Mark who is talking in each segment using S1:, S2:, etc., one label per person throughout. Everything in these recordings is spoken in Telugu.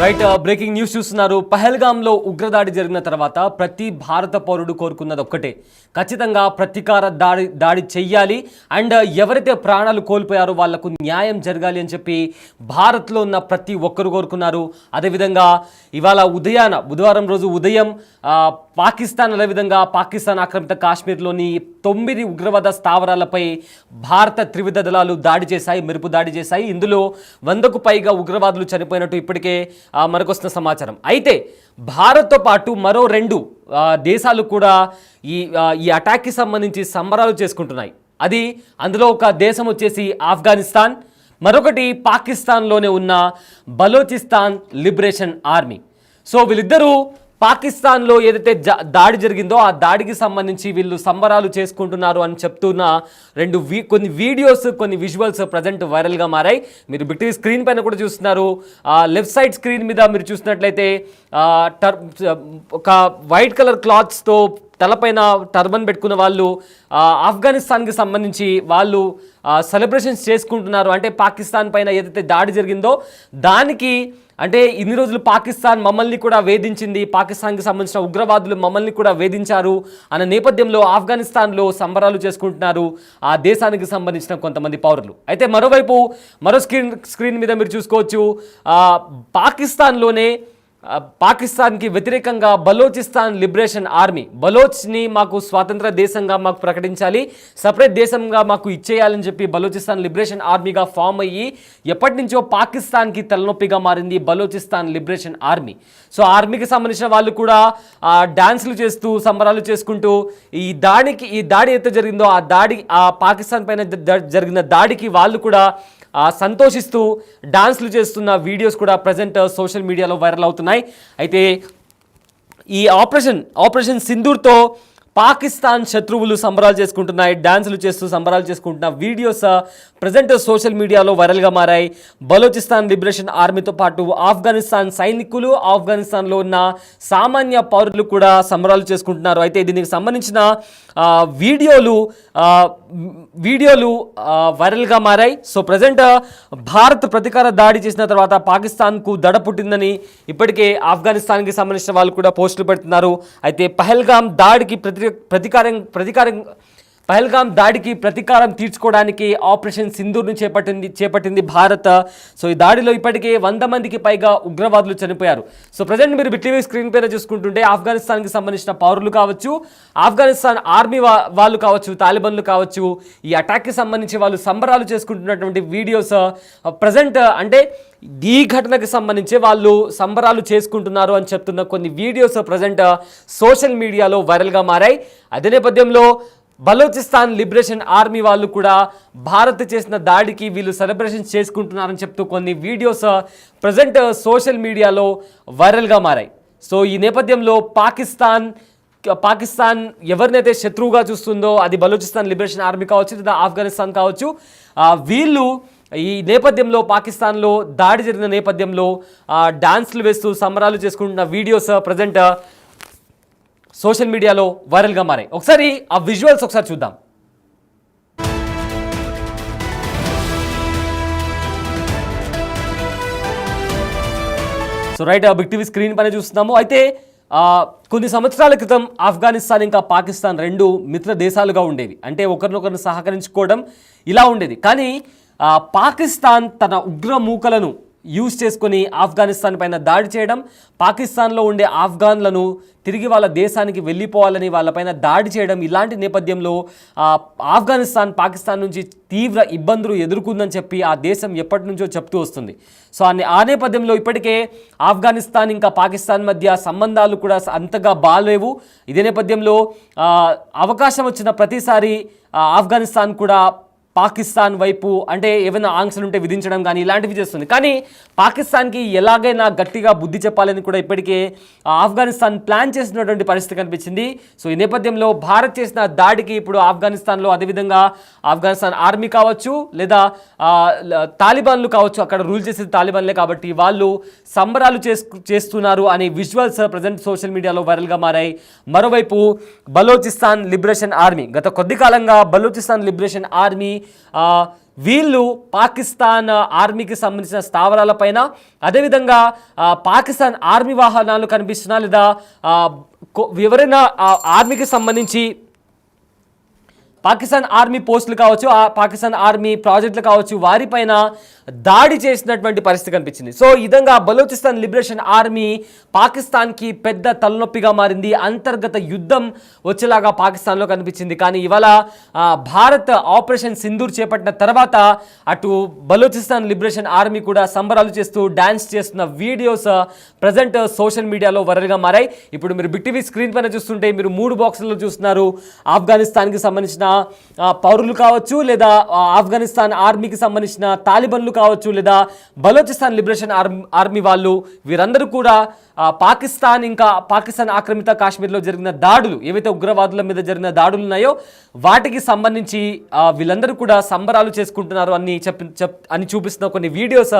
S1: రైట్ బ్రేకింగ్ న్యూస్ చూస్తున్నారు. పహల్గామ్లో ఉగ్రదాడి జరిగిన తర్వాత ప్రతి భారత పౌరుడు కోరుకున్నది ఒక్కటే, ఖచ్చితంగా ప్రతీకార దాడి చెయ్యాలి అండ్ ఎవరైతే ప్రాణాలు కోల్పోయారో వాళ్లకు న్యాయం జరగాలి అని చెప్పి భారత్లో ఉన్న ప్రతి ఒక్కరు కోరుకున్నారు. అదేవిధంగా ఇవాళ బుధవారం రోజు ఉదయం పాకిస్తాన్, అదేవిధంగా పాకిస్తాన్ ఆక్రమిత కాశ్మీర్లోని 9 ఉగ్రవాద స్థావరాలపై భారత త్రివిధ దళాలు దాడి చేశాయి, మెరుపు దాడి చేశాయి. ఇందులో 100కు పైగా ఉగ్రవాదులు చనిపోయినట్టు ఇప్పటికే మనకొస్తున్న సమాచారం. అయితే భారత్తో పాటు మరో 2 దేశాలు కూడా ఈ అటాక్కి సంబంధించి సంబరాలు చేసుకుంటున్నాయి. అందులో ఒక దేశం వచ్చేసి ఆఫ్ఘనిస్తాన్, మరొకటి పాకిస్తాన్లోనే ఉన్న బలోచిస్తాన్ లిబరేషన్ ఆర్మీ. సో వీళ్ళిద్దరూ పాకిస్తాన్లో ఏదైతే దాడి జరిగిందో ఆ దాడికి సంబంధించి వీళ్ళు సంబరాలు చేసుకుంటున్నారు అని చెప్తున్న కొన్ని వీడియోస్, కొన్ని విజువల్స్ ప్రజెంట్ వైరల్గా మారాయి. మీరు బిగ్ స్క్రీన్ పైన కూడా చూస్తున్నారు. లెఫ్ట్ సైడ్ స్క్రీన్ మీద మీరు చూసినట్లయితే ఒక వైట్ కలర్ క్లాత్స్తో తలపైన టర్బన్ పెట్టుకున్న వాళ్ళు ఆఫ్ఘనిస్తాన్కి సంబంధించి వాళ్ళు సెలబ్రేషన్స్ చేసుకుంటున్నారు. అంటే పాకిస్తాన్ పైన ఏదైతే దాడి జరిగిందో దానికి, అంటే ఇన్ని రోజులు పాకిస్తాన్ మమ్మల్ని కూడా వేధించింది, పాకిస్తాన్కి సంబంధించిన ఉగ్రవాదులు మమ్మల్ని కూడా వేధించారు అన్న నేపథ్యంలో ఆఫ్ఘనిస్తాన్లో సంబరాలు చేసుకుంటున్నారు ఆ దేశానికి సంబంధించిన కొంతమంది పౌరులు. అయితే మరోవైపు మరో స్క్రీన్ మీద మీరు చూసుకోవచ్చు, పాకిస్తాన్కి వ్యతిరేకంగా బలోచిస్తాన్ లిబరేషన్ ఆర్మీ, బలోచ్ని మాకు స్వాతంత్ర దేశంగా మాకు ప్రకటించాలి, సపరేట్ దేశంగా మాకు ఇచ్చేయాలని చెప్పి బలోచిస్తాన్ లిబరేషన్ ఆర్మీగా ఫామ్ అయ్యి ఎప్పటి నుంచో పాకిస్తాన్కి తలనొప్పిగా మారింది బలోచిస్తాన్ లిబరేషన్ ఆర్మీ. సో ఆర్మీకి సంబంధించిన వాళ్ళు కూడా డాన్సులు చేస్తూ సంబరాలు చేసుకుంటూ ఈ దాడి అయితే జరిగిందో ఆ పాకిస్తాన్ పైన జరిగిన దాడికి వాళ్ళు కూడా సంతోషిస్తూ డాన్స్లు చేస్తున్న వీడియోస్ కూడా ప్రజెంట్ సోషల్ మీడియాలో వైరల్ అవుతున్నాయి. అయితే ఈ ఆపరేషన్ సింధూర్తో పాకిస్తాన్ శత్రువులు సంబరాలు చేసుకుంటున్నాయి, డాన్సులు చేస్తూ సంబరాలు చేసుకుంటున్న వీడియోస్ ప్రజెంట్ సోషల్ మీడియాలో వైరల్గా మారాయి. బలోచిస్తాన్ లిబరేషన్ ఆర్మీతో పాటు ఆఫ్ఘనిస్తాన్ సైనికులు, ఆఫ్ఘనిస్తాన్లో ఉన్న సామాన్య పౌరులు కూడా సంబరాలు చేసుకుంటున్నారు. అయితే దీనికి సంబంధించిన వీడియోలు వైరల్గా మారాయి. సో ప్రజెంట్ భారత్ ప్రతీకార దాడి చేసిన తర్వాత పాకిస్తాన్కు దడ పుట్టిందని ఇప్పటికే ఆఫ్ఘనిస్తాన్కి సంబంధించిన వాళ్ళు కూడా పోస్టులు పెడుతున్నారు. అయితే పహల్గామ్ దాడికి ప్రతీకారం తీర్చుకోవడానికి ఆపరేషన్ సింధూర్ను చేపట్టింది భారత్. సో ఈ దాడిలో ఇప్పటికే 100 మందికి పైగా ఉగ్రవాదులు చనిపోయారు. సో ప్రజెంట్ మీరు బిగ్ స్క్రీన్ పైన చూసుకుంటుంటే ఆఫ్ఘనిస్తాన్కి సంబంధించిన పౌరులు కావచ్చు, ఆఫ్ఘనిస్తాన్ ఆర్మీ వాళ్ళు కావచ్చు, తాలిబాన్లు కావచ్చు, ఈ అటాక్కి సంబంధించి వాళ్ళు సంబరాలు చేసుకుంటున్నటువంటి వీడియోస్ ప్రజెంట్, అంటే ఈ ఘటనకు సంబంధించి వాళ్ళు సంబరాలు చేసుకుంటున్నారు అని చెప్తున్న కొన్ని వీడియోస్ ప్రజెంట్ సోషల్ మీడియాలో వైరల్గా మారాయి. అదే నేపథ్యంలో బలోచిస్తాన్ లిబరేషన్ ఆర్మీ వాళ్ళు కూడా భారత్ చేసిన దాడికి వీళ్ళు సెలబ్రేషన్స్ చేసుకుంటున్నారని చెప్తూ కొన్ని వీడియోస్ ప్రజెంట్ సోషల్ మీడియాలో వైరల్గా మారాయి. సో ఈ నేపథ్యంలో పాకిస్తాన్ ఎవరినైతే శత్రువుగా చూస్తుందో అది బలోచిస్తాన్ లిబరేషన్ ఆర్మీ కావచ్చు లేదా ఆఫ్ఘనిస్తాన్ కావచ్చు, వీళ్ళు ఈ నేపథ్యంలో పాకిస్తాన్లో దాడి జరిగిన నేపథ్యంలో డాన్స్లు వేస్తూ సంబరాలు చేసుకుంటున్న వీడియోస్ ప్రజెంట్ సోషల్ మీడియాలో వైరల్గా మారాయి. ఒకసారి ఆ విజువల్స్ ఒకసారి చూద్దాం. So right, big TV screen పైన చూస్తున్నాము. అయితే కొన్ని సంవత్సరాల క్రితం ఆఫ్ఘనిస్తాన్ ఇంకా పాకిస్తాన్ 2 మిత్ర దేశాలుగా ఉండేవి. అంటే ఒకరినొకరిని సహకరించుకోవడం ఇలా ఉండేది. కానీ పాకిస్తాన్ తన ఉగ్రమూకలను యూజ్ చేసుకొని ఆఫ్ఘనిస్తాన్ పైన దాడి చేయడం, పాకిస్తాన్లో ఉండే ఆఫ్ఘన్లను తిరిగి వాళ్ళ దేశానికి వెళ్ళిపోవాలని వాళ్ళపైన దాడి చేయడం, ఇలాంటి నేపథ్యంలో ఆఫ్ఘనిస్తాన్ పాకిస్తాన్ నుంచి తీవ్ర ఇబ్బందులు ఎదుర్కొందని చెప్పి ఆ దేశం ఎప్పటి నుంచో చెప్తూ వస్తుంది. సో ఆ నేపథ్యంలో ఇప్పటికే ఆఫ్ఘనిస్తాన్ ఇంకా పాకిస్తాన్ మధ్య సంబంధాలు కూడా అంతగా బాలేవు. ఇదే నేపథ్యంలో అవకాశం వచ్చిన ప్రతిసారి ఆఫ్ఘనిస్తాన్ కూడా పాకిస్తాన్ వైపు, అంటే ఏమైనా ఆంక్షలు ఉంటే విధించడం కానీ ఇలాంటివి చేస్తుంది. కానీ పాకిస్తాన్కి ఎలాగైనా గట్టిగా బుద్ధి చెప్పాలని కూడా ఇప్పటికే ఆఫ్ఘనిస్తాన్ ప్లాన్ చేసినటువంటి పరిస్థితి కనిపించింది. సో ఈ నేపథ్యంలో భారత్ చేసిన దాడికి ఇప్పుడు ఆఫ్ఘనిస్తాన్లో, అదేవిధంగా ఆఫ్ఘనిస్తాన్ ఆర్మీ కావచ్చు లేదా తాలిబాన్లు కావచ్చు, అక్కడ రూల్ చేసేది తాలిబాన్లే కాబట్టి వాళ్ళు సంబరాలు చేస్తున్నారు అనే విజువల్స్ ప్రజెంట్ సోషల్ మీడియాలో వైరల్గా మారాయి. మరోవైపు బలోచిస్తాన్ లిబరేషన్ ఆర్మీ గత కొద్ది కాలంగా బలోచిస్తాన్ లిబరేషన్ ఆర్మీ వీళ్ళు పాకిస్తాన్ ఆర్మీకి సంబంధించిన స్థావరాలపైన, అదేవిధంగా పాకిస్తాన్ ఆర్మీ వాహనాలు కనిపిస్తున్నా లేదా ఎవరైనా ఆర్మీకి సంబంధించి పాకిస్తాన్ ఆర్మీ పోస్టులు కావచ్చు, ఆ పాకిస్తాన్ ఆర్మీ ప్రాజెక్టులు కావచ్చు, వారిపైన దాడి చేసినటువంటి పరిస్థితి కనిపించింది. సో ఈ విధంగా బలూచిస్తాన్ లిబరేషన్ ఆర్మీ పాకిస్తాన్కి పెద్ద తలనొప్పిగా మారింది. అంతర్గత యుద్ధం వచ్చేలాగా పాకిస్తాన్లో కనిపించింది. కానీ ఇవాళ భారత్ ఆపరేషన్ సింధూర్ చేపట్టిన తర్వాత అటు బలూచిస్తాన్ లిబరేషన్ ఆర్మీ కూడా సంబరాలు చేస్తూ డాన్స్ చేస్తున్న వీడియోస్ ప్రజెంట్ సోషల్ మీడియాలో వైరల్గా మారాయి. ఇప్పుడు మీరు బిగ్ టీవీ స్క్రీన్ పైన చూస్తుంటే మీరు 3 బాక్సుల్లో చూస్తున్నారు. ఆఫ్ఘనిస్తాన్కి సంబంధించిన పౌరులు కావచ్చు, లేదా ఆఫ్ఘనిస్తాన్ ఆర్మీకి సంబంధించిన తాలిబన్లు కావచ్చు, లేదా బలూచిస్తాన్ లిబరేషన్ ఆర్మీ వాళ్ళు, వీరందరూ కూడా పాకిస్తాన్ ఆక్రమిత కాశ్మీర్లో జరిగిన దాడులు, ఏవైతే ఉగ్రవాదుల మీద జరిగిన దాడులు ఉన్నాయో వాటికి సంబంధించి వీళ్ళందరూ కూడా సంబరాలు చేసుకుంటున్నారు అని చూపిస్తున్న కొన్ని వీడియోస్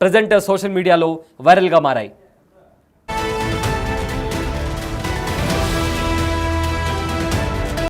S1: ప్రజెంట్ సోషల్ మీడియాలో వైరల్గా మారాయి.